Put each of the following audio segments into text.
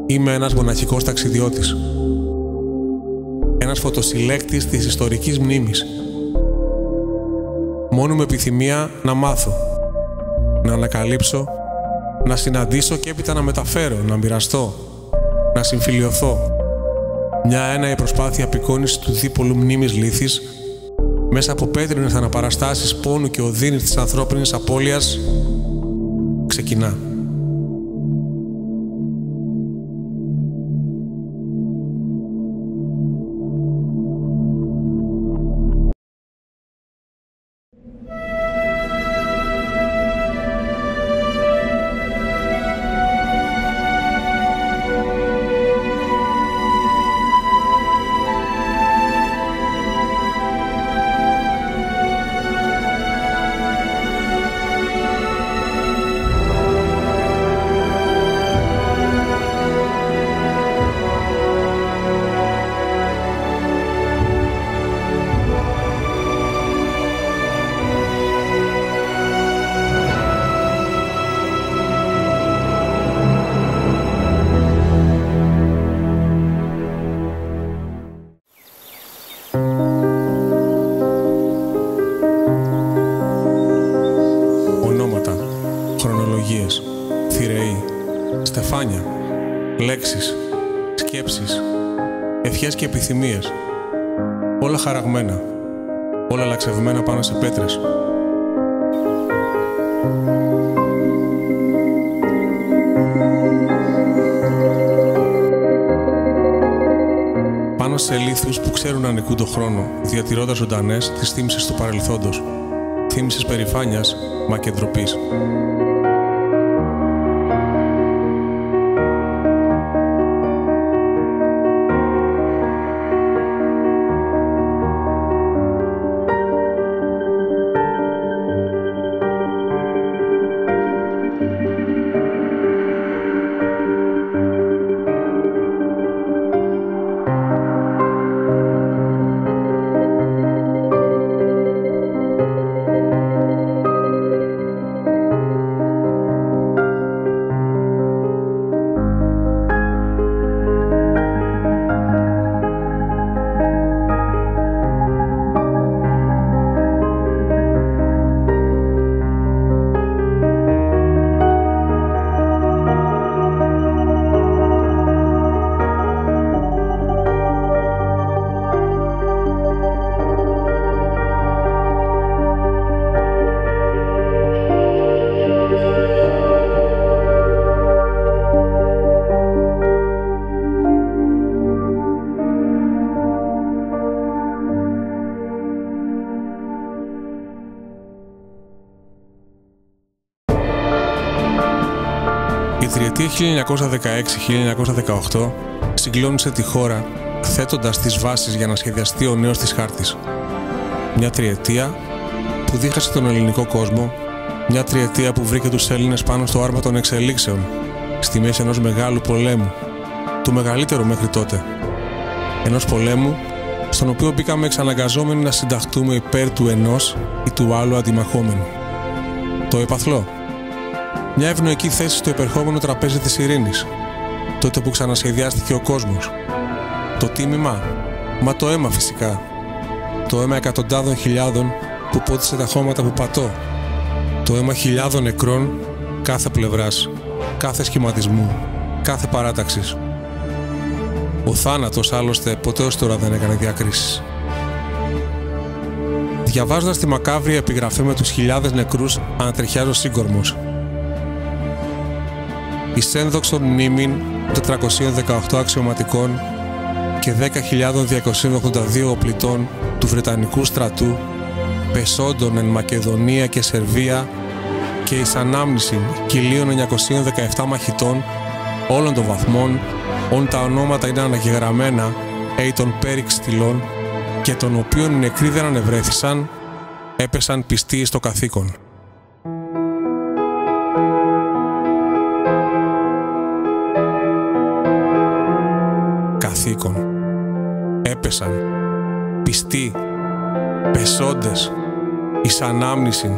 Είμαι ένας μοναχικός ταξιδιώτης. Ένας φωτοσυλλέκτης της ιστορικής μνήμης. Μόνο με επιθυμία να μάθω, να ανακαλύψω, να συναντήσω και έπειτα να μεταφέρω, να μοιραστώ, να συμφιλιωθώ. Μια-ένα η προσπάθεια απεικόνησης του δίπολου μνήμης λύθης μέσα από πέτρινες αναπαραστάσεις πόνου και οδύνης της ανθρώπινης απώλειας ξεκινά. Χρονολογίες, θηρεοί, στεφάνια, λέξεις, σκέψεις, ευχές και επιθυμίες. Όλα χαραγμένα, όλα λαξευμένα πάνω σε πέτρες. Πάνω σε λίθους που ξέρουν να νικούν τον χρόνο, διατηρώντας ζωντανές τις θύμησες του παρελθόντος. Θύμησες περηφάνειας, μα και ντροπής. Η τριετία 1916-1918 συγκλώνησε τη χώρα θέτοντας τις βάσεις για να σχεδιαστεί ο νέος της χάρτης. Μια τριετία που δίχασε τον ελληνικό κόσμο, μια τριετία που βρήκε τους Έλληνες πάνω στο άρμα των εξελίξεων, στη μέση ενός μεγάλου πολέμου, του μεγαλύτερου μέχρι τότε. Ενός πολέμου στον οποίο μπήκαμε εξαναγκαζόμενοι να συνταχτούμε υπέρ του ενός ή του άλλου αντιμαχόμενου. Το επαθλό. Μια ευνοϊκή θέση στο υπερχόμενο τραπέζι της ειρήνης, τότε που ξανασχεδιάστηκε ο κόσμος. Το τίμημα, μα το αίμα φυσικά. Το αίμα εκατοντάδων χιλιάδων που πότισε τα χώματα που πατώ. Το αίμα χιλιάδων νεκρών κάθε πλευράς, κάθε σχηματισμού, κάθε παράταξης. Ο θάνατος άλλωστε ποτέ ως τώρα δεν έκανε διακρίσεις. Διαβάζοντας τη μακάβρια επιγραφή με τους χιλιάδες νεκρούς ανατριχιάζω σύγκορμος. Εις ένδοξον μνήμην 418 αξιωματικών και 10.282 οπλιτών του Βρετανικού στρατού πεσόντων εν Μακεδονία και Σερβία και εις ανάμνησιν 1.917 μαχητών όλων των βαθμών, όν τα ονόματα είναι αναγεγραμμένα των πέριξ στυλών και των οποίων οι νεκροί δεν ανευρέθησαν, έπεσαν πιστοί στο καθήκον. Καθήκον. Έπεσαν πιστοί, πεσόντες, εις ανάμνησιν,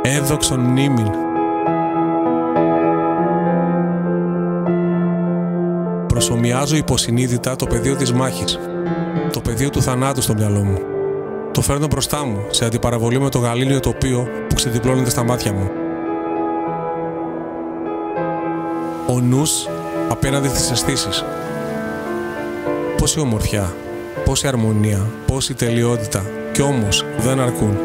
έδοξον μνήμην. Προσομοιάζω υποσυνείδητα το πεδίο της μάχης, το πεδίο του θανάτου στο μυαλό μου. Το φέρνω μπροστά μου, σε αντιπαραβολή με το γαλήνιο τοπίο που ξεδιπλώνεται στα μάτια μου. Ο νους απέναντι στις αισθήσεις. Πόση ομορφιά, πόση αρμονία, πόση τελειότητα, κι όμως δεν αρκούν.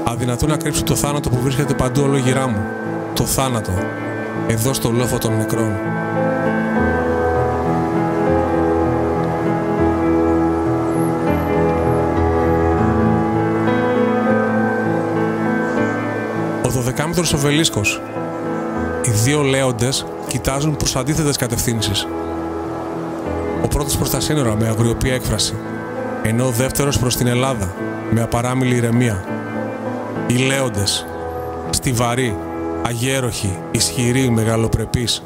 Αδυνατούν να κρύψουν το θάνατο που βρίσκεται παντού ολόγυρά μου. Το θάνατο, εδώ στο λόφο των νεκρών. Ο 12μητρος Οβελίσκος. Οι δύο λέοντες κοιτάζουν προς αντίθετες κατευθύνσεις. Ο πρώτος προς τα σύνορα με αγριοπή έκφραση, ενώ ο δεύτερος προς την Ελλάδα με απαράμιλη ηρεμία. Οι λέοντες, στιβαροί, αγέροχοι, ισχυροί, μεγαλοπρεπείς.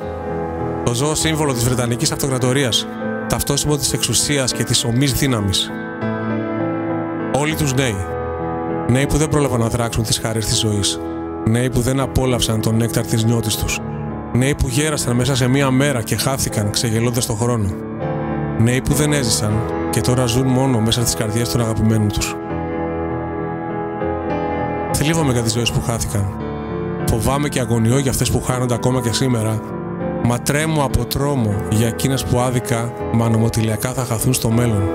Το ζώο σύμβολο της Βρετανικής Αυτοκρατορίας, ταυτόσιμο της εξουσίας και της ομής δύναμης. Όλοι τους νέοι. Νέοι που δεν πρόλαβαν να δράξουν τις χάρες της ζωής. Νέοι που δεν απόλαυσαν τον νέκταρ της νιώτης τους. Νέοι που γέρασαν μέσα σε μία μέρα και χάθηκαν ξεγελώντας τον χρόνο. Νέοι που δεν έζησαν και τώρα ζουν μόνο μέσα στις καρδιές των αγαπημένων τους. Θλίβομαι για τις ζωές που χάθηκαν. Φοβάμαι και αγωνιώ για αυτές που χάνονται ακόμα και σήμερα, μα τρέμω από τρόμο για εκείνες που άδικα μα νομοτηλιακά θα χαθούν στο μέλλον.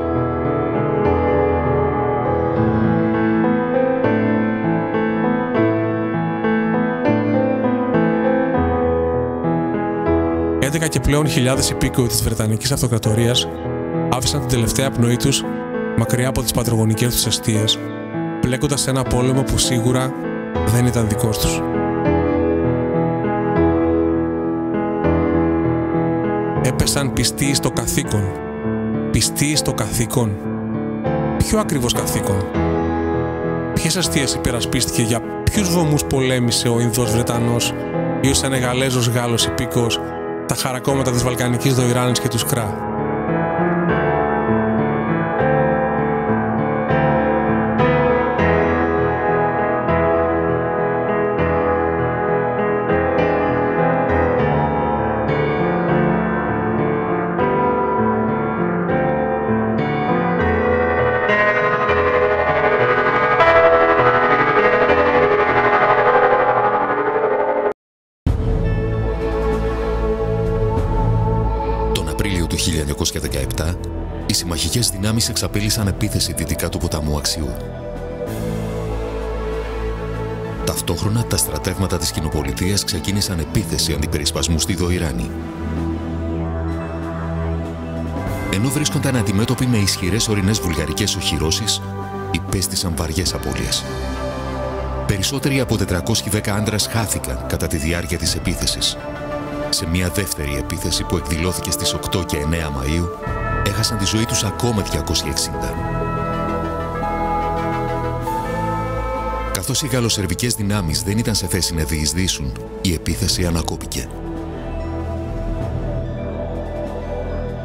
Και πλέον χιλιάδες υπήκοοι της Βρετανικής Αυτοκρατορίας άφησαν την τελευταία πνοή τους μακριά από τις πατρογονικές τους εστίες, μπλέκοντας σε ένα πόλεμο που σίγουρα δεν ήταν δικός τους. Έπεσαν πιστοί στο καθήκον. Πιστοί στο καθήκον. Ποιο ακριβώς καθήκον? Ποιες αστείες υπερασπίστηκε, για ποιους βωμούς πολέμησε ο Ινδός Βρετανός ή ο Σενεγαλέζος Γάλλος υπήκοος τα χαρακόμματα της Βαλκανικής Δοϊράνης και του Σκρά? Το 1917, οι συμμαχικές δυνάμεις εξαπέλυσαν επίθεση δυτικά του ποταμού Αξιού. Ταυτόχρονα, τα στρατεύματα της κοινοπολιτείας ξεκίνησαν επίθεση αντιπερισπασμού στη Δοϊράνη. Ενώ βρίσκονταν αντιμέτωποι με ισχυρές ορεινές βουλγαρικές οχυρώσεις, υπέστησαν βαριές απώλειες. Περισσότεροι από 410 άντρες χάθηκαν κατά τη διάρκεια της επίθεσης. Σε μια δεύτερη επίθεση που εκδηλώθηκε στις 8 και 9 Μαΐου, έχασαν τη ζωή τους ακόμα 260. Καθώς οι γαλλοσερβικές δυνάμεις δεν ήταν σε θέση να διεισδύσουν, η επίθεση ανακόπηκε.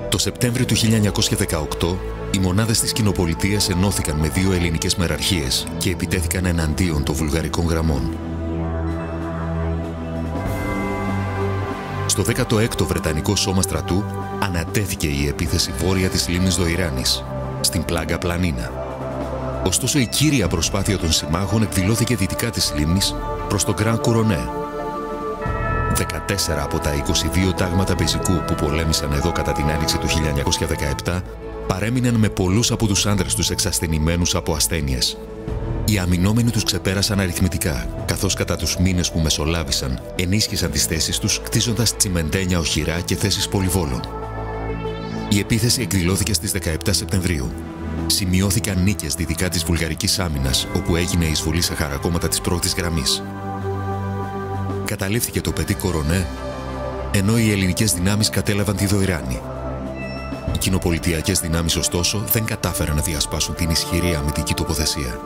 Το Σεπτέμβριο του 1918, οι μονάδες της κοινοπολιτείας ενώθηκαν με δύο ελληνικές μεραρχίες και επιτέθηκαν εναντίον των βουλγαρικών γραμμών. Στο 16ο Βρετανικό Σώμα Στρατού ανατέθηκε η επίθεση βόρεια της λίμνης Δοϊράνης, στην Πλάγκα Πλανίνα. Ωστόσο, η κύρια προσπάθεια των συμμάχων εκδηλώθηκε δυτικά της λίμνης προς το Γκραν Κουρονέ. 14 από τα 22 τάγματα πεζικού που πολέμησαν εδώ κατά την άνοιξη του 1917 παρέμειναν με πολλούς από τους άντρες τους εξασθενημένους από ασθένειες. Οι αμυνόμενοι τους ξεπέρασαν αριθμητικά, καθώς κατά τους μήνες που μεσολάβησαν ενίσχυσαν τις θέσεις τους κτίζοντας τσιμεντένια οχυρά και θέσεις πολυβόλων. Η επίθεση εκδηλώθηκε στις 17 Σεπτεμβρίου. Σημειώθηκαν νίκες δυτικά της βουλγαρικής άμυνας, όπου έγινε η εισβολή σε χαρακόμματα της πρώτης γραμμής. Καταλήφθηκε το Πετί Κορονέ, ενώ οι ελληνικές δυνάμεις κατέλαβαν τη Δοϊράνη. Οι κοινοπολιτειακές δυνάμεις, ωστόσο, δεν κατάφεραν να διασπάσουν την ισχυρή αμυντική τοποθεσία.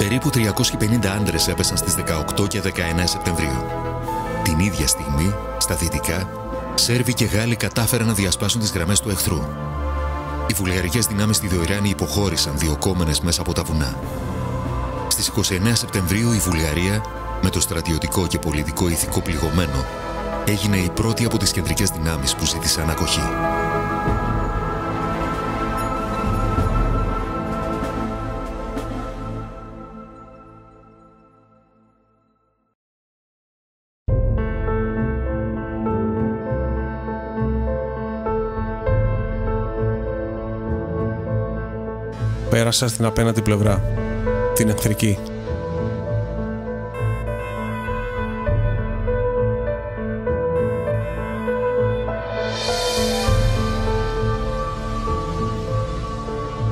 Περίπου 350 άντρες έπεσαν στις 18 και 19 Σεπτεμβρίου. Την ίδια στιγμή, στα δυτικά, Σέρβοι και Γάλλοι κατάφεραν να διασπάσουν τις γραμμές του εχθρού. Οι βουλγαρικές δυνάμεις στη Δοϊράνη υποχώρησαν διωκόμενες μέσα από τα βουνά. Στις 29 Σεπτεμβρίου η Βουλγαρία με το στρατιωτικό και πολιτικό ηθικό πληγωμένο, έγινε η πρώτη από τις κεντρικές δυνάμεις που ζήτησε ανακοχή. Πέρασα στην απέναντι πλευρά, την εχθρική.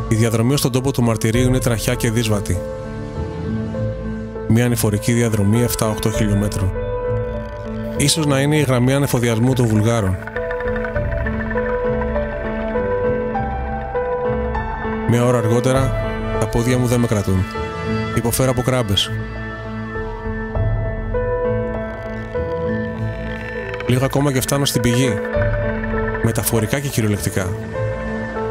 Η διαδρομή στον τόπο του μαρτυρίου είναι τραχιά και δύσβατη. Μια ανηφορική διαδρομή 7-8 χιλιόμετρων. Ίσως να είναι η γραμμή ανεφοδιασμού των Βουλγάρων. Μια ώρα αργότερα, τα πόδια μου δεν με κρατούν. Υποφέρω από κράμπες. Λίγο ακόμα και φτάνω στην πηγή. Μεταφορικά και κυριολεκτικά.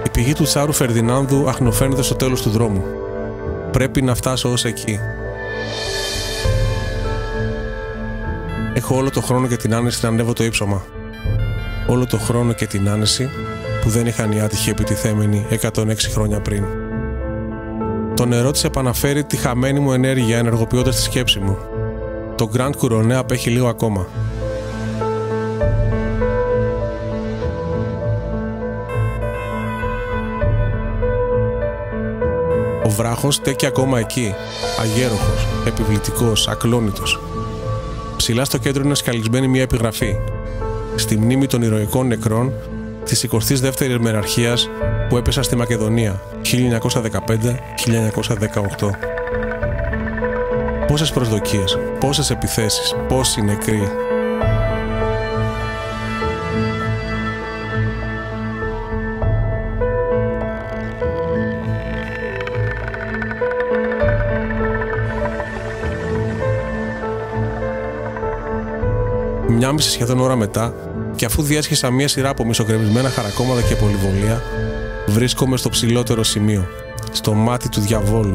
Η πηγή του Τσάρου Φερδινάνδου αχνοφαίνεται στο τέλος του δρόμου. Πρέπει να φτάσω ως εκεί. Έχω όλο το χρόνο και την άνεση να ανέβω το ύψωμα. Όλο το χρόνο και την άνεση που δεν είχαν οι άτυχοι επιτιθέμενοι 106 χρόνια πριν. Το νερό της επαναφέρει τη χαμένη μου ενέργεια ενεργοποιώντας τη σκέψη μου. Το Grand Couronné απέχει λίγο ακόμα. Ο βράχος στέκει ακόμα εκεί, αγέροχος, επιβλητικός, ακλόνητος. Ψηλά στο κέντρο είναι σκαλισμένη μια επιγραφή. Στη μνήμη των ηρωικών νεκρών της 22ης μεραρχίας που έπεσαν στη Μακεδονία 1915-1918. Πόσες προσδοκίες, πόσες επιθέσεις, πόσοι νεκροί. Μια μισή σχεδόν ώρα μετά, και αφού διέσχισα μια σειρά από μισοκρεμισμένα χαρακόμματα και πολυβολία, βρίσκομαι στο ψηλότερο σημείο, στο μάτι του διαβόλου.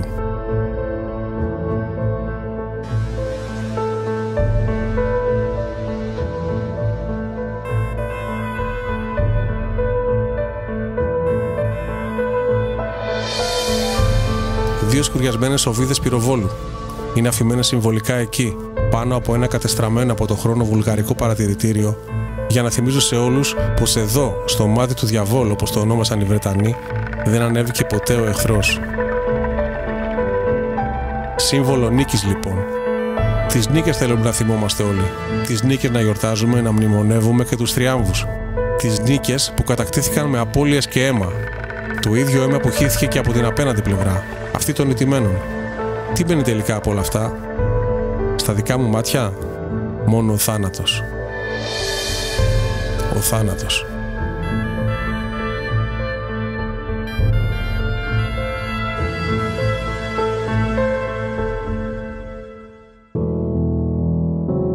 Δύο σκουριασμένες οβίδες πυροβόλου είναι αφημένες συμβολικά εκεί, πάνω από ένα κατεστραμμένο από το χρόνο βουλγαρικό παρατηρητήριο, για να θυμίζω σε όλους πως εδώ, στο μάτι του διαβόλου, όπως το ονόμασαν οι Βρετανοί, δεν ανέβηκε ποτέ ο εχθρός. Σύμβολο νίκης λοιπόν. Τις νίκες θέλουμε να θυμόμαστε όλοι. Τις νίκες να γιορτάζουμε, να μνημονεύουμε και τους θριάμβους. Τις νίκες που κατακτήθηκαν με απώλειες και αίμα. Το ίδιο αίμα που χύθηκε και από την απέναντι πλευρά, αυτή των ηττημένων. Τι μπαίνει τελικά από όλα αυτά? Στα δικά μου μάτια, μόνο ο θάνατος. Ο θάνατος.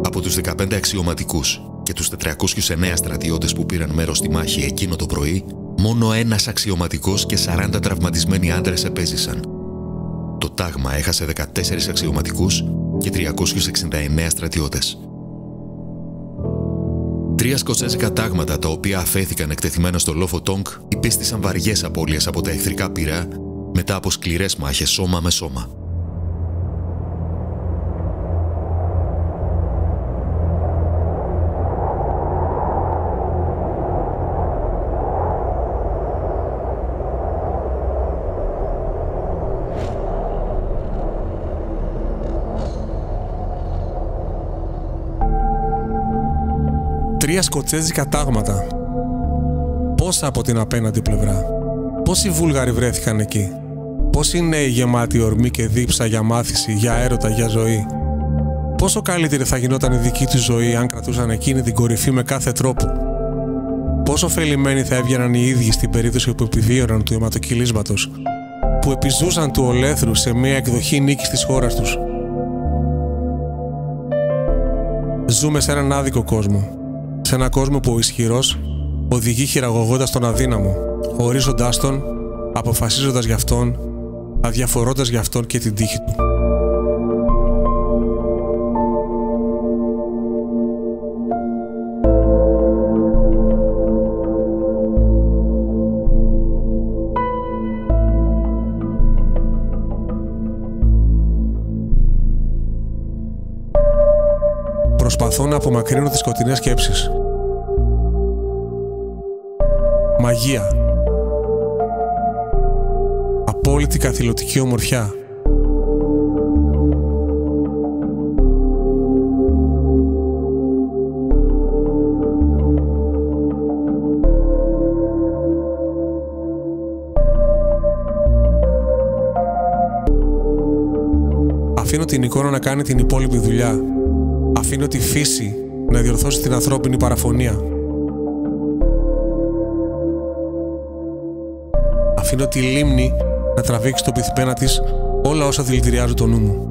Από τους 15 αξιωματικούς και τους 409 στρατιώτες που πήραν μέρος στη μάχη εκείνο το πρωί, μόνο ένας αξιωματικός και 40 τραυματισμένοι άντρες επέζησαν. Το τάγμα έχασε 14 αξιωματικούς και 369 στρατιώτες. 3 σκοτσέζικα τάγματα, τα οποία αφέθηκαν εκτεθειμένα στο Λόφο Τόγκ, υπέστησαν βαριές απώλειες από τα εχθρικά πυρά μετά από σκληρές μάχες σώμα με σώμα. Τρία σκοτσέζικα τάγματα. Πόσα από την απέναντι πλευρά. Πόσοι Βούλγαροι βρέθηκαν εκεί. Πόσοι νέοι γεμάτοι ορμή και δίψα για μάθηση, για έρωτα, για ζωή. Πόσο καλύτερη θα γινόταν η δική του ζωή αν κρατούσαν εκείνη την κορυφή με κάθε τρόπο. Πόσο ωφελημένοι θα έβγαιναν οι ίδιοι στην περίπτωση που επιβίωναν του αιματοκυλίσματος, που επιζούσαν του ολέθρου σε μια εκδοχή νίκης της χώρας τους. Ζούμε σε έναν άδικο κόσμο. Σε έναν κόσμο που ο ισχυρός οδηγεί χειραγωγώντας τον αδύναμο, ορίζοντάς τον, αποφασίζοντας για αυτόν, αδιαφορώντας για αυτόν και την τύχη του. Προσπαθώ να απομακρύνω τις σκοτεινές σκέψεις. Μαγεία. Απόλυτη καθηλωτική ομορφιά. Αφήνω την εικόνα να κάνει την υπόλοιπη δουλειά. Αφήνω τη φύση να διορθώσει την ανθρώπινη παραφωνία. Αφήνω τη λίμνη να τραβήξει το πυθμένα της όλα όσα δηλητηριάζουν το νου μου.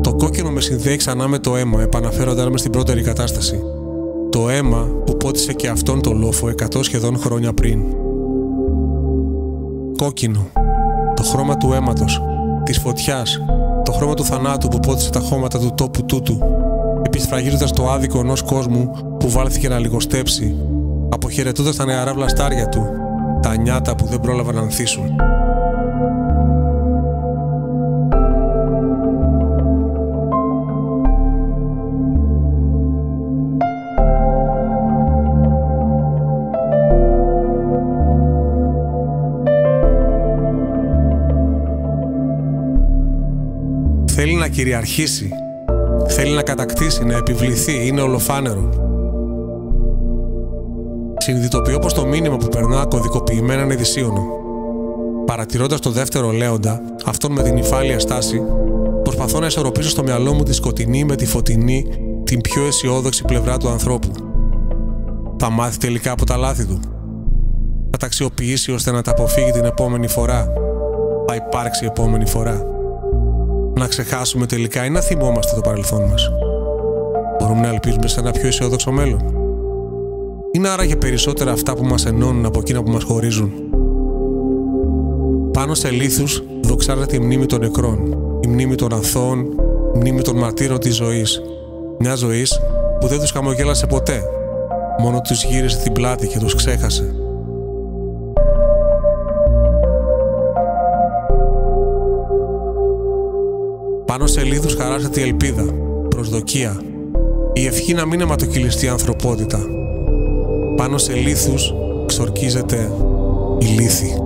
Το κόκκινο με συνδέει ξανά με το αίμα, επαναφέροντας με στην πρώτερη κατάσταση. Το αίμα που πότισε και αυτόν το λόφο 100 σχεδόν χρόνια πριν. Κόκκινο, το χρώμα του αίματος, της φωτιάς, το χρώμα του θανάτου που πότισε τα χώματα του τόπου τούτου, επισφραγίζοντας το άδικο ενός κόσμου που βάλθηκε να λιγοστέψει, αποχαιρετώντας τα νεαρά βλαστάρια του, τα νιάτα που δεν πρόλαβαν να ανθίσουν. Θέλει να κυριαρχήσει, θέλει να κατακτήσει, να επιβληθεί, είναι ολοφάνερο. Συνειδητοποιώ πως το μήνυμα που περνά κωδικοποιημένα είναι δυσίωνο. Παρατηρώντας το δεύτερο λέοντα, αυτόν με την υφάλια στάση, προσπαθώ να ισορροπήσω στο μυαλό μου τη σκοτεινή με τη φωτεινή, την πιο αισιόδοξη πλευρά του ανθρώπου. Θα μάθει τελικά από τα λάθη του. Θα τα αξιοποιήσει ώστε να τα αποφύγει την επόμενη φορά. Θα υπάρξει επόμενη φορά. Να ξεχάσουμε τελικά ή να θυμόμαστε το παρελθόν μας. Μπορούμε να ελπίζουμε σε ένα πιο αισιόδοξο μέλλον. Είναι άραγε περισσότερα αυτά που μας ενώνουν από εκείνα που μας χωρίζουν. Πάνω σε λίθους δοξάζεται η μνήμη των νεκρών, η μνήμη των αθώων, η μνήμη των μαρτύρων της ζωής. Μια ζωής που δεν τους χαμογέλασε ποτέ, μόνο τους γύρισε την πλάτη και τους ξέχασε. Πάνω σε λίθους χαράσεται η ελπίδα, προσδοκία, η ευχή να μην αιματοκυλιστεί η ανθρωπότητα. Πάνω σε λίθους ξορκίζεται η λύθη.